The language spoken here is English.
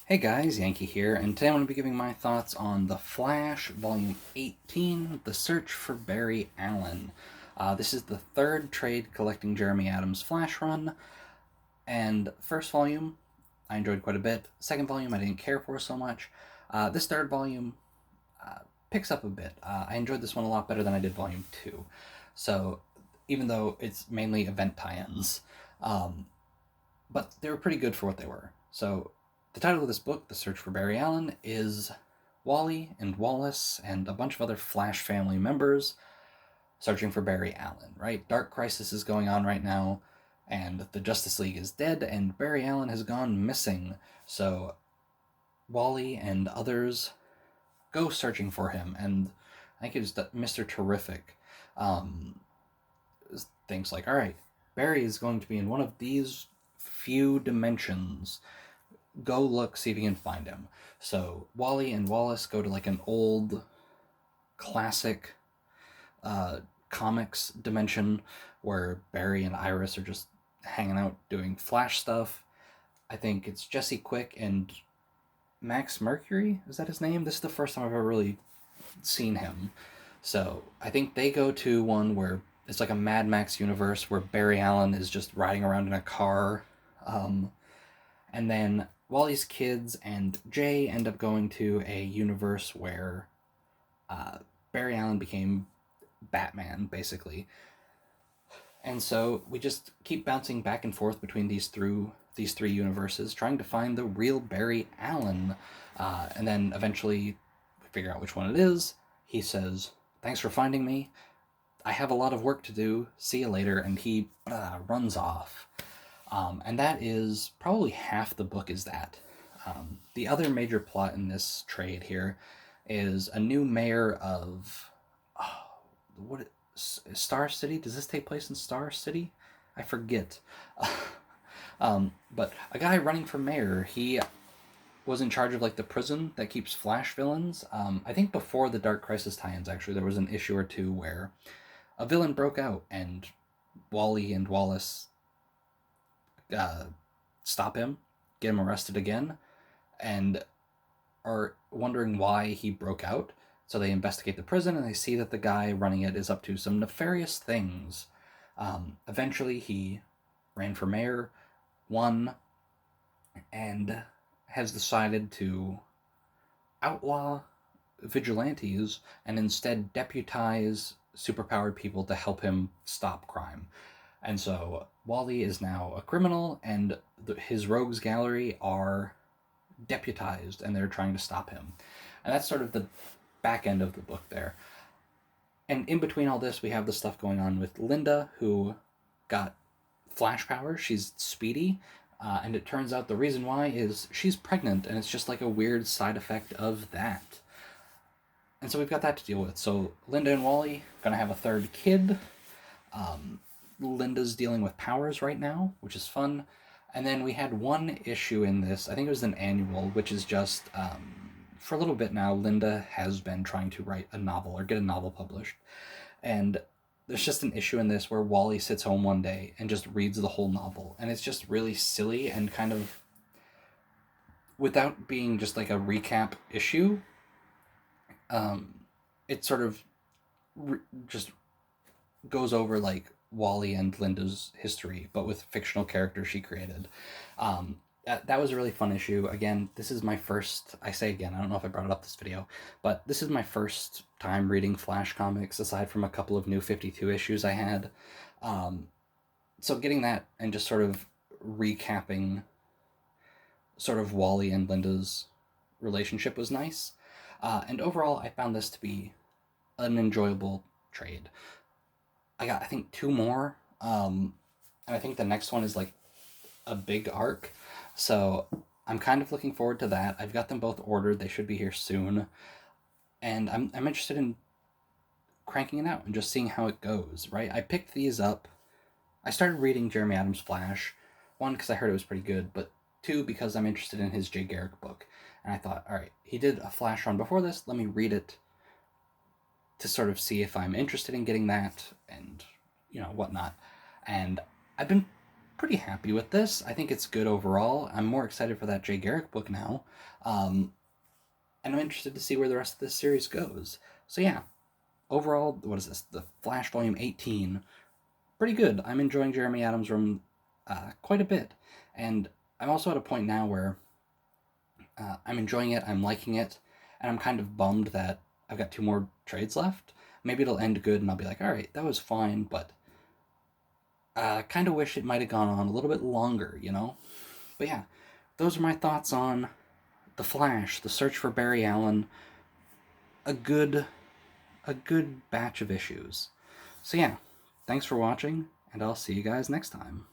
Hey guys, Yankee here, and today I'm going to be giving my thoughts on The Flash, Volume 18, The Search for Barry Allen. This is the third trade collecting Jeremy Adams' Flash run, and first volume I enjoyed quite a bit. Second volume I didn't care for so much. This third volume picks up a bit. I enjoyed this one a lot better than I did Volume 2. So, even though it's mainly event tie-ins, um, but they were pretty good for what they were. So, the title of this book, The Search for Barry Allen, is Wally and Wallace and a bunch of other Flash family members searching for Barry Allen, right? Dark Crisis is going on right now, and the Justice League is dead, and Barry Allen has gone missing. So Wally and others go searching for him, and I think it's Mr. Terrific um, thinks like, all right, Barry is going to be in one of these few dimensions. Go look, see if you can find him. So Wally and Wallace go to like an old classic comics dimension where Barry and Iris are just hanging out doing Flash stuff. I think it's Jesse Quick and Max Mercury. Is that his name? This is the first time I've ever really seen him. So I think they go to one where it's like a Mad Max universe where Barry Allen is just riding around in a car. And then Wally's kids and Jay end up going to a universe where Barry Allen became Batman, basically. And so we just keep bouncing back and forth between these three universes, trying to find the real Barry Allen. And then eventually we figure out which one it is. He says, "Thanks for finding me. I have a lot of work to do. See you later." And he runs off. And that is probably half the book is that. The other major plot in this trade here is a new mayor of what Star City. Does this take place in Star City? I forget. But a guy running for mayor. He was in charge of like the prison that keeps Flash villains. I think before the Dark Crisis tie-ins, actually, there was an issue or two where a villain broke out and Wally and Wallace uh, stop him, get him arrested again, and are wondering why he broke out. So they investigate the prison and they see that the guy running it is up to some nefarious things. Eventually, he ran for mayor, won, and has decided to outlaw vigilantes and instead deputize superpowered people to help him stop crime. And so Wally is now a criminal, and his rogues gallery are deputized, and they're trying to stop him. And that's sort of the back end of the book there. And in between all this, we have the stuff going on with Linda, who got flash powers. She's speedy, and it turns out the reason why is she's pregnant, and it's just like a weird side effect of that. And so we've got that to deal with. So Linda and Wally gonna have a third kid. Linda's dealing with powers right now, which is fun. And then we had one issue in this, I think it was an annual, which is just for a little bit now, Linda has been trying to write a novel or get a novel published. And there's just an issue in this where Wally sits home one day and just reads the whole novel. And it's just really silly and kind of, without being just like a recap issue, it sort of just goes over like Wally and Linda's history, but with fictional characters she created. That was a really fun issue. Again, this is my first, I say again, I don't know if I brought it up this video, but this is my first time reading Flash comics, aside from a couple of new 52 issues I had. So getting that and just sort of recapping sort of Wally and Linda's relationship was nice. And overall, I found this to be an enjoyable trade. I got, I think, two more. And I think the next one is like a big arc. So I'm kind of looking forward to that. I've got them both ordered. They should be here soon. And I'm interested in cranking it out and just seeing how it goes, right? I picked these up. I started reading Jeremy Adams' Flash. One, because I heard it was pretty good, but two, because I'm interested in his Jay Garrick book. And I thought, all right, he did a Flash run before this. Let me read it to sort of see if I'm interested in getting that and, whatnot. And I've been pretty happy with this. I think it's good overall. I'm more excited for that Jay Garrick book now. And I'm interested to see where the rest of this series goes. So yeah, overall, what is this? The Flash Volume 18. Pretty good. I'm enjoying Jeremy Adams' run quite a bit. And I'm also at a point now where I'm enjoying it, I'm liking it, and I'm kind of bummed that I've got 2 more trades left. Maybe it'll end good and I'll be like, alright, that was fine, but kind of wish it might have gone on a little bit longer, you know? But yeah, those are my thoughts on The Flash, The Search for Barry Allen. A good batch of issues. So yeah, thanks for watching, and I'll see you guys next time.